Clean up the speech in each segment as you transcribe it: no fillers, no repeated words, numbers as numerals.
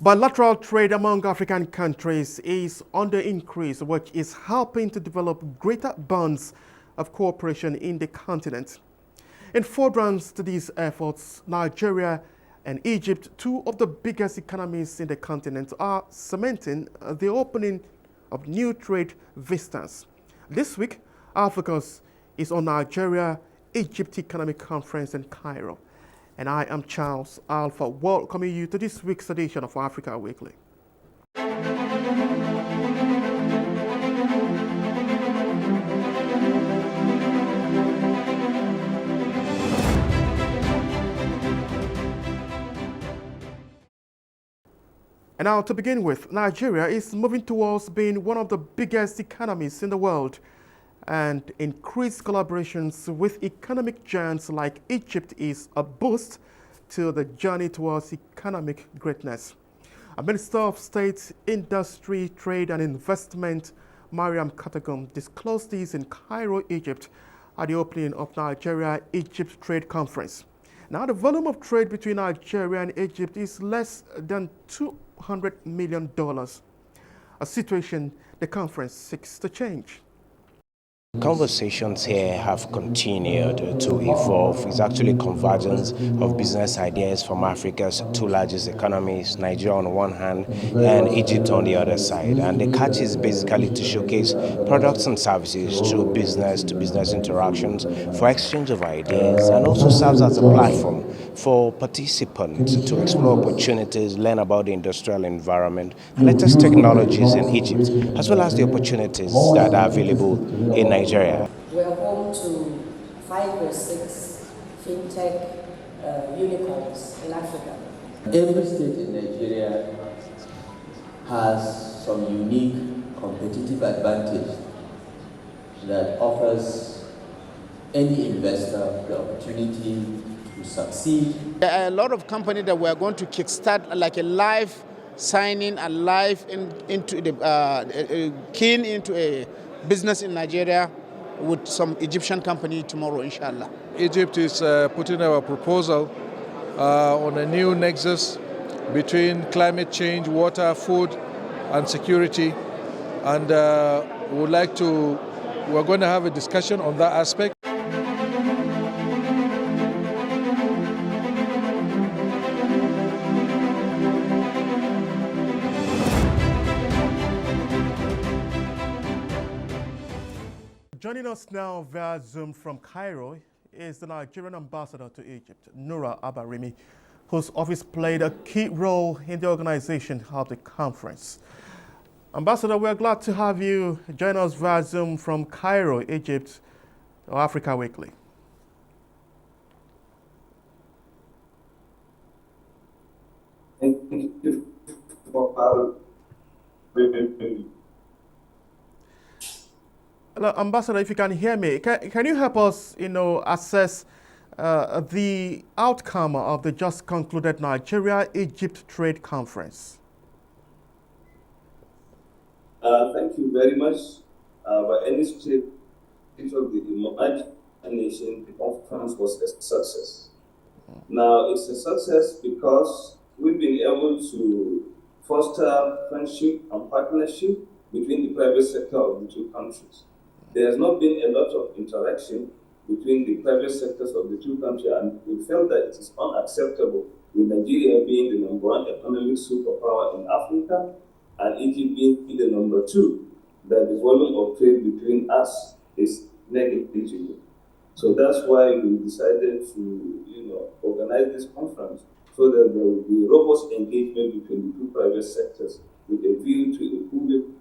Bilateral trade among African countries is on the increase, which is helping to develop greater bonds of cooperation in the continent. In furtherance to these efforts, Nigeria and Egypt, two of the biggest economies in the continent, are cementing the opening of new trade vistas. This week, our focus is on Nigeria-Egypt Economic Conference in Cairo. And I am Charles Alpha, welcoming you to this week's edition of Africa Weekly. And now to begin with, Nigeria is moving towards being one of the biggest economies in the world, and increased collaborations with economic giants like Egypt is a boost to the journey towards economic greatness. A Minister of State, Industry, Trade and Investment, Mariam Katagum, disclosed this in Cairo, Egypt, at the opening of Nigeria-Egypt Trade Conference. Now, the volume of trade between Nigeria and Egypt is less than $200 million, a situation the conference seeks to change. Conversations here have continued to evolve. It's actually convergence of business ideas from Africa's two largest economies, Nigeria on one hand and Egypt on the other side. And the catch is basically to showcase products and services through business-to-business interactions for exchange of ideas, and also serves as a platform for participants to explore opportunities, learn about the industrial environment and latest technologies in Egypt, as well as the opportunities that are available in Nigeria. We're home to 5 or 6 fintech unicorns in Africa. Every state in Nigeria has some unique competitive advantage that offers any investor the opportunity to succeed. There are a lot of companies that we're going to kickstart, like a live signing and live into the keen into a business in Nigeria with some Egyptian company tomorrow, inshallah. Egypt is putting our proposal on a new nexus between climate change, water, food, and security. And we're going to have a discussion on that aspect. Joining us now via Zoom from Cairo is the Nigerian ambassador to Egypt, Nura Abarimi, whose office played a key role in the organization of the conference. Ambassador, we're glad to have you join us via Zoom from Cairo, Egypt, to Africa Weekly. Thank you for having me. Hello, Ambassador, if you can hear me, can you help us, assess the outcome of the just concluded Nigeria-Egypt Trade Conference? Thank you very much. By any stretch of the imagination, the conference was a success. Now, it's a success because we've been able to foster friendship and partnership between the private sector of the two countries. There has not been a lot of interaction between the private sectors of the two countries, and we felt that it is unacceptable, with Nigeria being the #1 economic superpower in Africa and Egypt being the #2, that the volume of trade between us is negligible. So that's why we decided to organize this conference so that there will be robust engagement between the two private sectors with a view to improving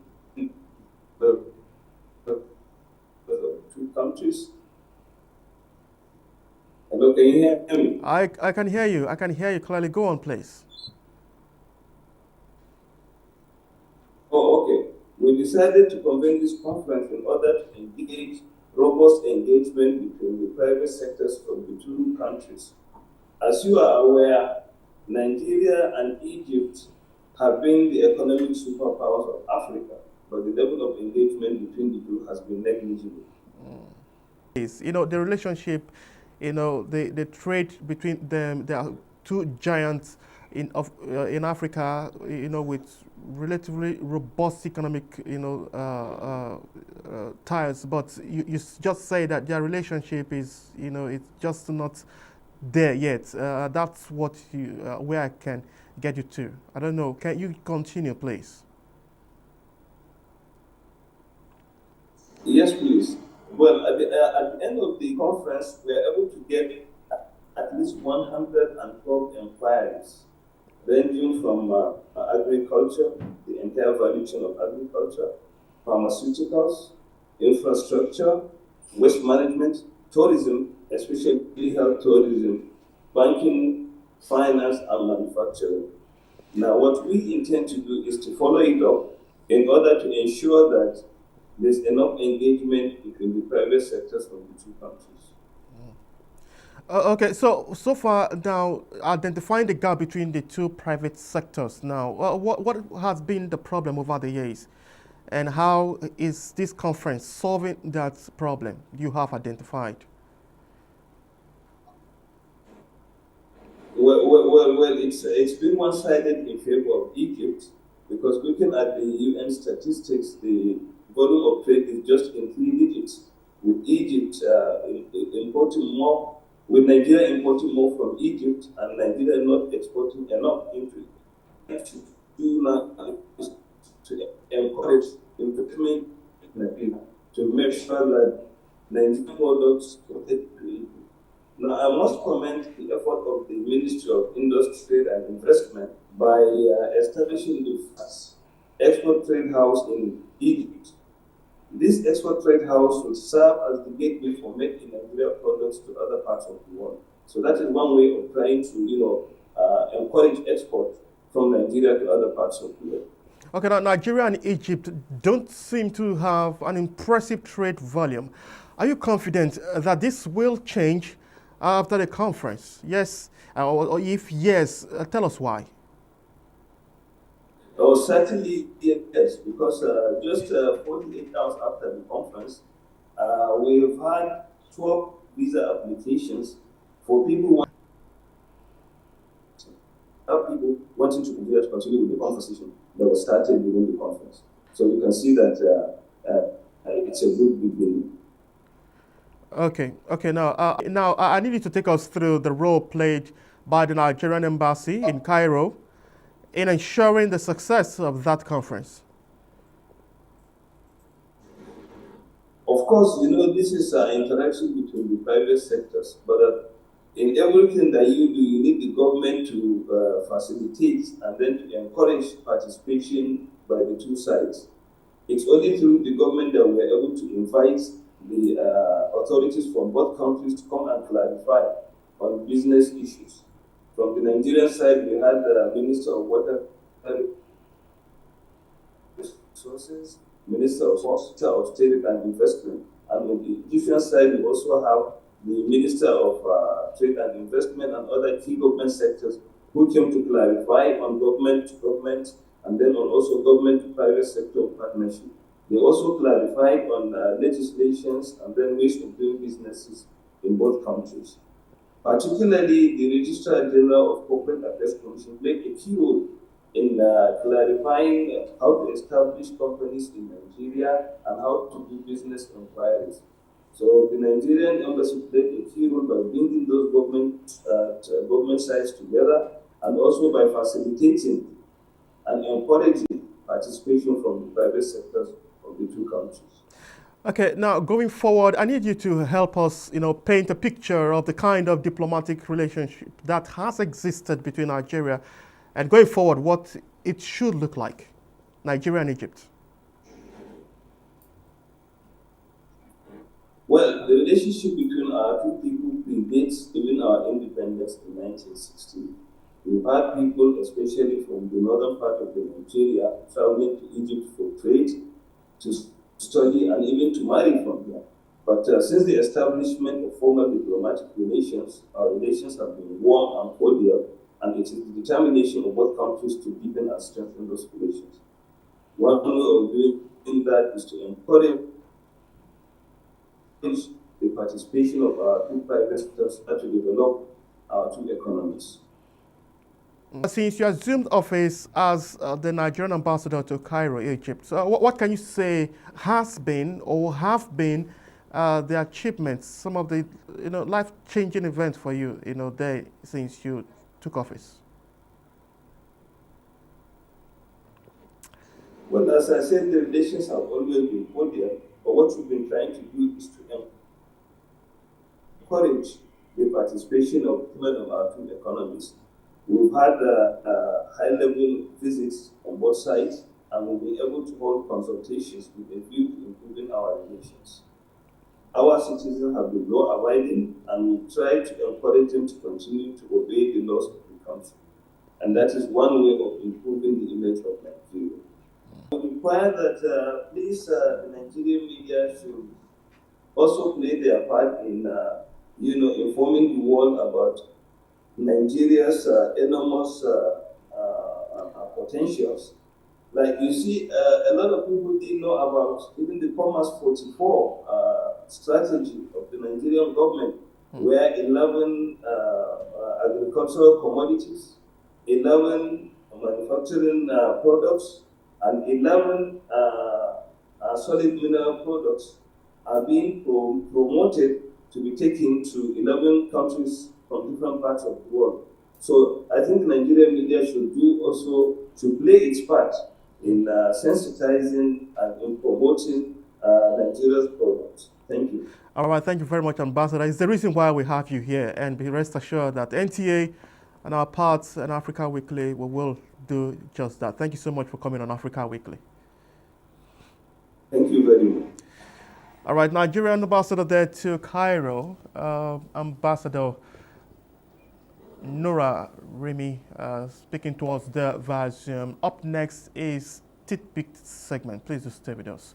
two countries. Hello, can you hear me? I can hear you. I can hear you clearly. Go on, please. Oh, okay. We decided to convene this conference in order to engage robust engagement between the private sectors of the two countries. As you are aware, Nigeria and Egypt have been the economic superpowers of Africa, but the level of engagement between the two has been negligible. The relationship, the trade between them, there are two giants in Africa, with relatively robust economic, ties. But you just say that their relationship is, it's just not there yet. That's what where I can get you to. I don't know. Can you continue, please? Yes, please. Well, at the end of the conference, we were able to get at least 112 inquiries, ranging from agriculture, the entire value chain of agriculture, pharmaceuticals, infrastructure, waste management, tourism, especially health tourism, banking, finance, and manufacturing. Now, what we intend to do is to follow it up in order to ensure that there's enough engagement between the private sectors of the two countries. Okay, so far now, identifying the gap between the two private sectors now, what has been the problem over the years, and how is this conference solving that problem you have identified? Well, it's been one-sided in favor of Egypt, because looking at the UN statistics, the volume of trade is just in 3 digits, with Egypt importing more, with Nigeria importing more from Egypt, and Nigeria not exporting enough into it. To do now is to encourage investment in Nigeria, to make sure that Nigerian products protect to Egypt. Now, I must commend the effort of the Ministry of Industry and Investment by establishing the first export trade house in Egypt. This export trade house will serve as the gateway for making Nigeria products to other parts of the world. So that is one way of trying to, encourage export from Nigeria to other parts of the world. Okay, now Nigeria and Egypt don't seem to have an impressive trade volume. Are you confident that this will change after the conference? Yes, or if yes, tell us why. Oh, certainly yes, because just 48 hours after the conference, we've had 12 visa applications for people wanting to continue with the conversation that was started during the conference. So you can see that it's a good beginning. Okay. Now I need you to take us through the role played by the Nigerian embassy in Cairo in ensuring the success of that conference. Of course, this is interaction between the private sectors, but in everything that you do, you need the government to facilitate and then to encourage participation by the two sides. It's only through the government that we're able to invite the authorities from both countries to come and clarify on business issues. From the Nigerian side, we had the Minister of Water Resources, Minister of Trade and Investment. And on the Egyptian side, we also have the Minister of Trade and Investment and other key government sectors who came to clarify on government to government and then on also government to private sector partnership. They also clarified on legislations and then ways of doing businesses in both countries. Particularly, the Registrar General of Corporate Affairs Commission played a key role in clarifying how to establish companies in Nigeria and how to do business inquiries. So the Nigerian embassy played a key role by bringing those government sides together and also by facilitating and encouraging participation from the private sectors of the two countries. Okay, now going forward, I need you to help us, paint a picture of the kind of diplomatic relationship that has existed between Nigeria and going forward, what it should look like, Nigeria and Egypt. Well, the relationship between our two people predates even our independence in 1960. We've had people, especially from the northern part of Nigeria, traveling to Egypt for trade, to study, and even to marry from there. But since the establishment of formal diplomatic relations, our relations have been warm and cordial, and it is the determination of both countries to deepen and strengthen those relations. One way of doing that is to encourage the participation of our two private sectors to develop our two economies. Since you assumed office as the Nigerian ambassador to Cairo, Egypt, so what can you say has been or have been the achievements, some of the life-changing events for you, there since you took office? Well, as I said, the relations have always been cordial, but what we've been trying to do is to encourage the participation of women of our two economies. We've had high-level visits on both sides, and we'll be able to hold consultations with a view to improving our relations. Our citizens have been law-abiding, and we try to encourage them to continue to obey the laws of the country. And that is one way of improving the image of Nigeria. We require that please, the Nigerian media should also play their part in, informing the world about Nigeria's enormous potentials. Like you see, a lot of people didn't know about even the Commerce 44 strategy of the Nigerian government, where 11 agricultural commodities, 11 manufacturing products, and 11 solid mineral products are being promoted to be taken to 11 countries from different parts of the world. So I think the Nigerian media should play its part in sensitizing and in promoting Nigeria's products. Thank you. All right, thank you very much, Ambassador. It's the reason why we have you here, and be rest assured that NTA and our parts and Africa Weekly will do just that. Thank you so much for coming on Africa Weekly. Thank you very much. All right, Nigerian ambassador there to Cairo, Ambassador Nura Remy, speaking to us there via Zoom. Up next is Tidbit segment. Please do stay with us.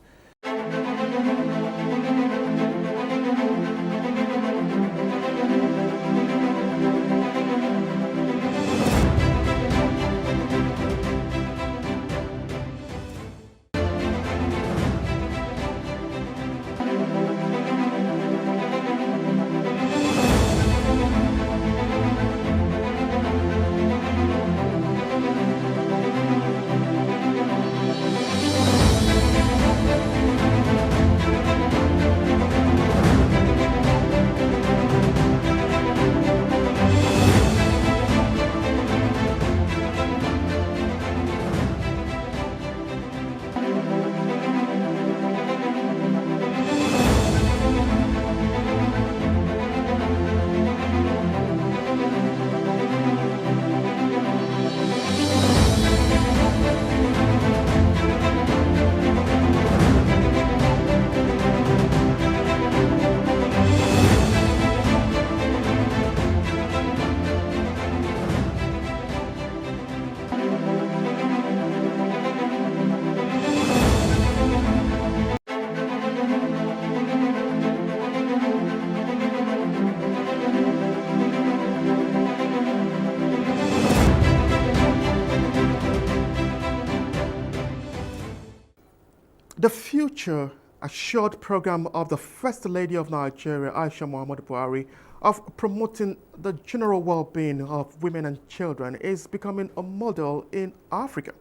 The future assured program of the First Lady of Nigeria, Aisha Muhammadu Buhari, of promoting the general well-being of women and children is becoming a model in Africa.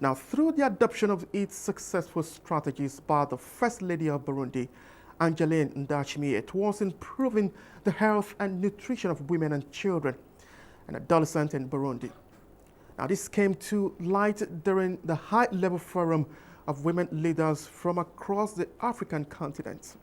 Now, through the adoption of its successful strategies by the First Lady of Burundi, Angeline Ndayishimiye, towards improving the health and nutrition of women and children and adolescents in Burundi. Now, this came to light during the high-level forum of women leaders from across the African continent.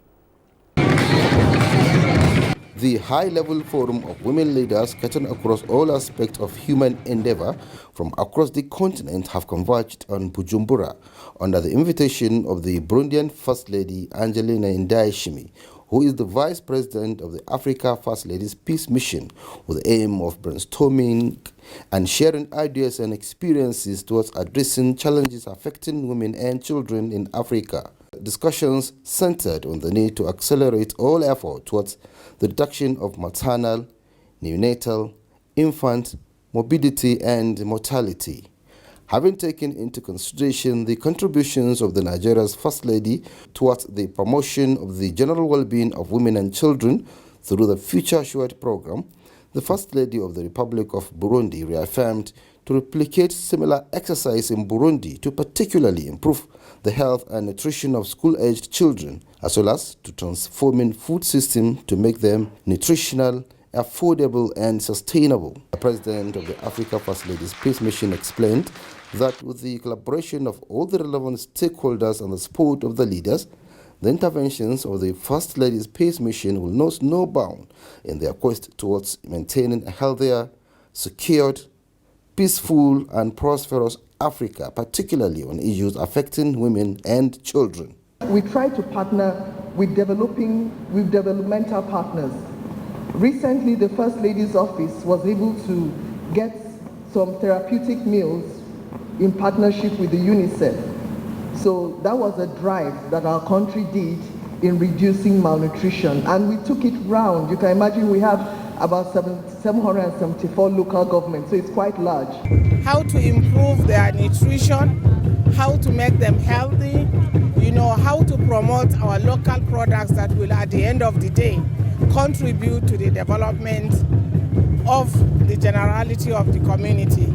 The high-level forum of women leaders cutting across all aspects of human endeavor from across the continent have converged on Bujumbura under the invitation of the Burundian First Lady Angelina Ndayishimiye, who is the Vice President of the Africa First Ladies Peace Mission, with the aim of brainstorming and sharing ideas and experiences towards addressing challenges affecting women and children in Africa. Discussions centered on the need to accelerate all efforts towards the reduction of maternal, neonatal, infant, morbidity and mortality. Having taken into consideration the contributions of the Nigeria's First Lady towards the promotion of the general well-being of women and children through the Future Assured program, The First Lady of the Republic of Burundi reaffirmed to replicate similar exercise in Burundi to particularly improve the health and nutrition of school-aged children, as well as to transforming food system to make them nutritional, affordable and sustainable. The President of the Africa First Ladies Peace Mission explained that with the collaboration of all the relevant stakeholders and the support of the leaders, the interventions of the First Ladies Peace Mission will know no bound in their quest towards maintaining a healthier, secured, peaceful and prosperous Africa, particularly on issues affecting women and children. We try to partner with developmental partners. Recently, the First Lady's Office was able to get some therapeutic meals in partnership with the UNICEF. So that was a drive that our country did in reducing malnutrition, and we took it round. You can imagine we have about 774 local governments, so it's quite large. How to improve their nutrition, how to make them healthy, how to promote our local products that will, at the end of the day, contribute to the development of the generality of the community.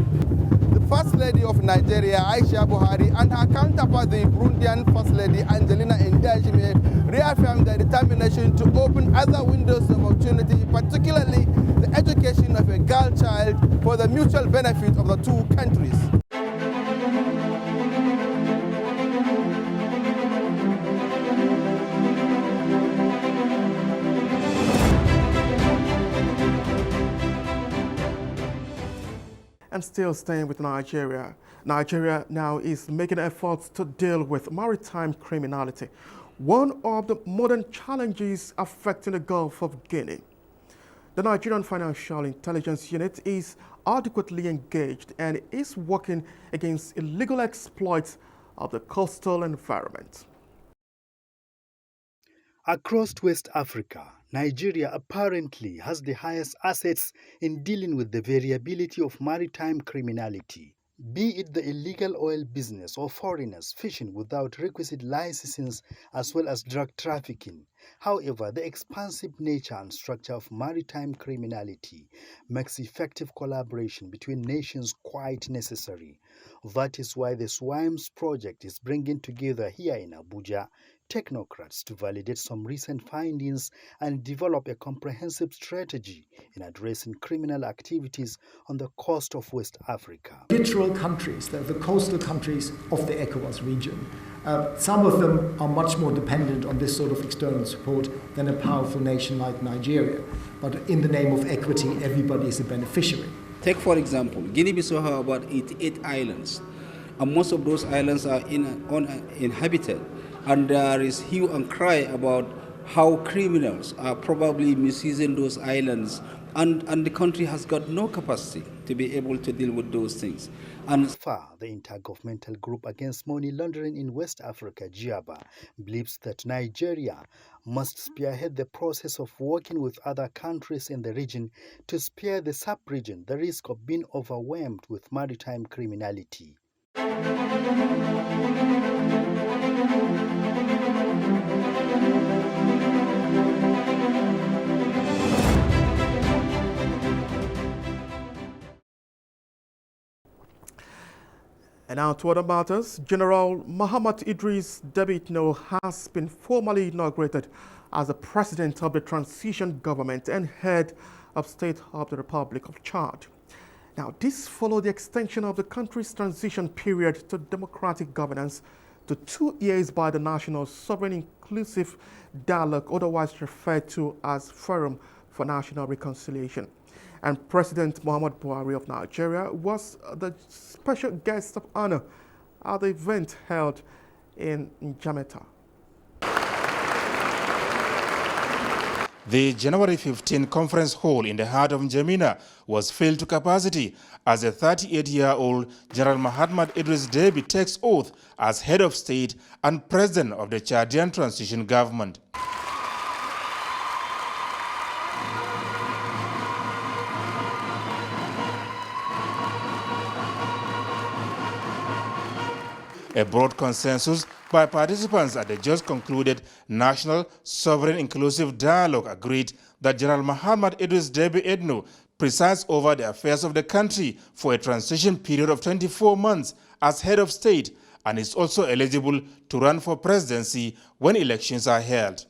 The First Lady of Nigeria, Aisha Buhari, and her counterpart, the Burundian First Lady, Angelina Ndayishimiye, reaffirmed their determination to open other windows of opportunity, particularly the education of a girl child for the mutual benefit of the two countries. And still staying with Nigeria, Nigeria now is making efforts to deal with maritime criminality, one of the modern challenges affecting the Gulf of Guinea. The Nigerian Financial Intelligence Unit is adequately engaged and is working against illegal exploits of the coastal environment. Across West Africa, Nigeria apparently has the highest assets in dealing with the variability of maritime criminality, be it the illegal oil business or foreigners fishing without requisite licenses, as well as drug trafficking. However, the expansive nature and structure of maritime criminality makes effective collaboration between nations quite necessary. That is why the SWIMES project is bringing together here in Abuja technocrats to validate some recent findings and develop a comprehensive strategy in addressing criminal activities on the coast of West Africa. Littoral countries, the coastal countries of the ECOWAS region, some of them are much more dependent on this sort of external support than a powerful nation like Nigeria. But in the name of equity, everybody is a beneficiary. Take, for example, Guinea-Bissau has about 88 islands, and most of those islands are uninhabited. And there is hue and cry about how criminals are probably misusing those islands, and the country has got no capacity to be able to deal with those things. And the Intergovernmental Group Against Money Laundering in West Africa, GIABA, believes that Nigeria must spearhead the process of working with other countries in the region to spare the sub-region the risk of being overwhelmed with maritime criminality. And now to other matters, General Muhammad Idris Deby Itno has been formally inaugurated as the President of the Transition Government and Head of State of the Republic of Chad. Now, this followed the extension of the country's transition period to democratic governance to 2 years by the National Sovereign Inclusive Dialogue, otherwise referred to as Forum for National Reconciliation. And President Muhammadu Buhari of Nigeria was the special guest of honor at the event held in Njamena. The January 15 conference hall in the heart of Njamena was filled to capacity as the 38-year-old General Muhammad Idris Deby takes oath as head of state and president of the Chadian transition government. A broad consensus by participants at the just concluded National Sovereign Inclusive Dialogue agreed that General Muhammad Idris Deby Itno presides over the affairs of the country for a transition period of 24 months as head of state and is also eligible to run for presidency when elections are held.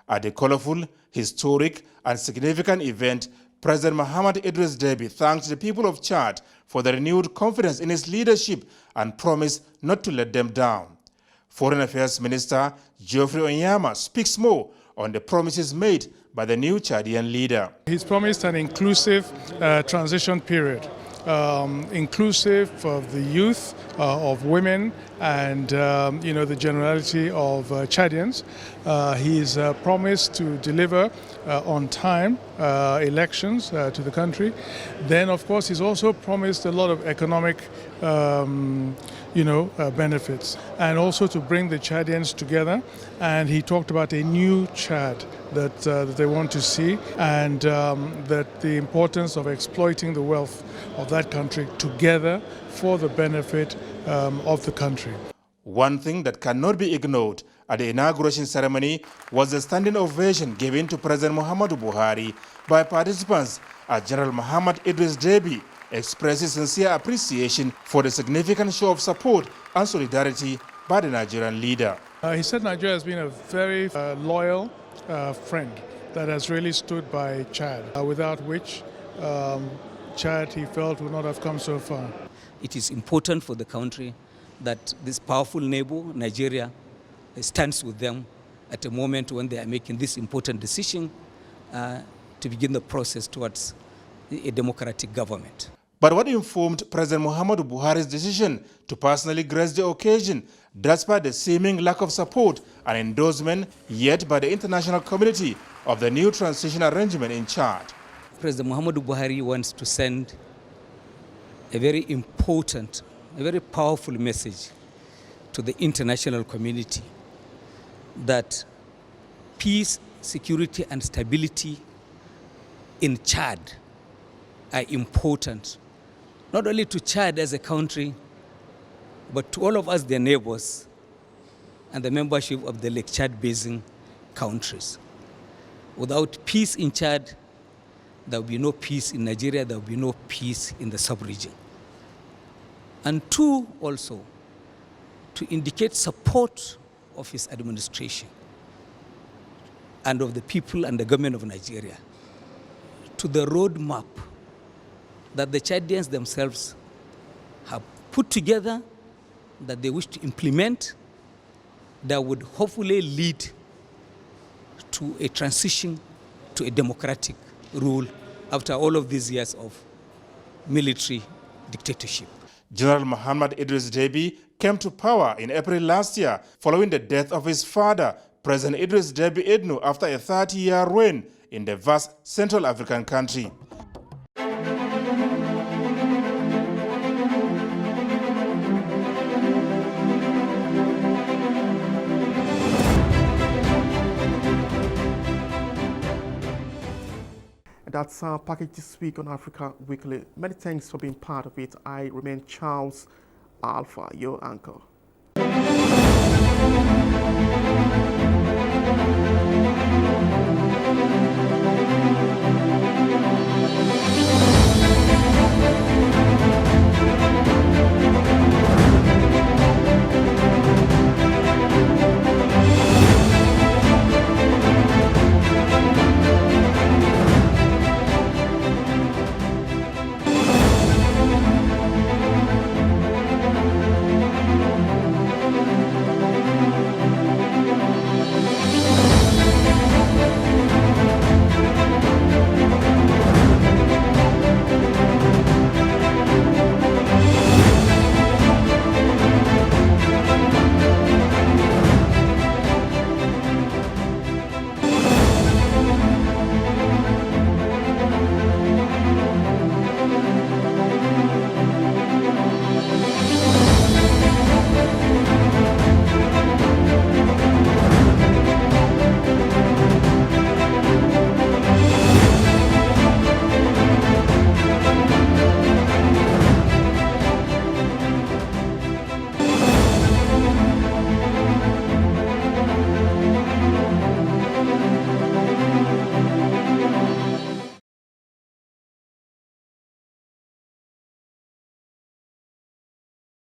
At the colorful, historic and significant event, President Mohamed Idris Deby thanked the people of Chad for the renewed confidence in his leadership and promised not to let them down. Foreign Affairs Minister Geoffrey Onyama speaks more on the promises made by the new Chadian leader. He's promised an inclusive transition period, inclusive of the youth, of women, and the generality of Chadians. He's promised to deliver on time elections to the country. Then, of course, he's also promised a lot of economic benefits, and also to bring the Chadians together. And he talked about a new Chad that they want to see, and that the importance of exploiting the wealth of that country together for the benefit of the country. One thing that cannot be ignored at the inauguration ceremony was the standing ovation given to President Muhammadu Buhari by participants as General Mohamed Idris Deby expresses sincere appreciation for the significant show of support and solidarity by the Nigerian leader. He said Nigeria has been a very loyal friend that has really stood by Chad, without which Chad, he felt, would not have come so far. It is important for the country that this powerful neighbor, Nigeria, stands with them at a moment when they are making this important decision to begin the process towards a democratic government. But what informed President Muhammadu Buhari's decision to personally grace the occasion, despite the seeming lack of support and endorsement yet by the international community of the new transition arrangement in Chad? President Muhammadu Buhari wants to send a very important, a very powerful message to the international community that peace, security, and stability in Chad are important, not only to Chad as a country, but to all of us, their neighbors, and the membership of the Lake Chad Basin countries. Without peace in Chad, there will be no peace in Nigeria, there will be no peace in the sub-region. And two, also, to indicate support of his administration and of the people and the government of Nigeria to the roadmap that the Chadians themselves have put together, that they wish to implement, that would hopefully lead to a transition to a democratic rule after all of these years of military dictatorship. General Mohamed Idris Deby came to power in April last year following the death of his father, President Idris Deby Itno, after a 30-year reign in the vast Central African country. That's our package this week on Africa Weekly. Many thanks for being part of it. I remain Charles Alpha, your anchor.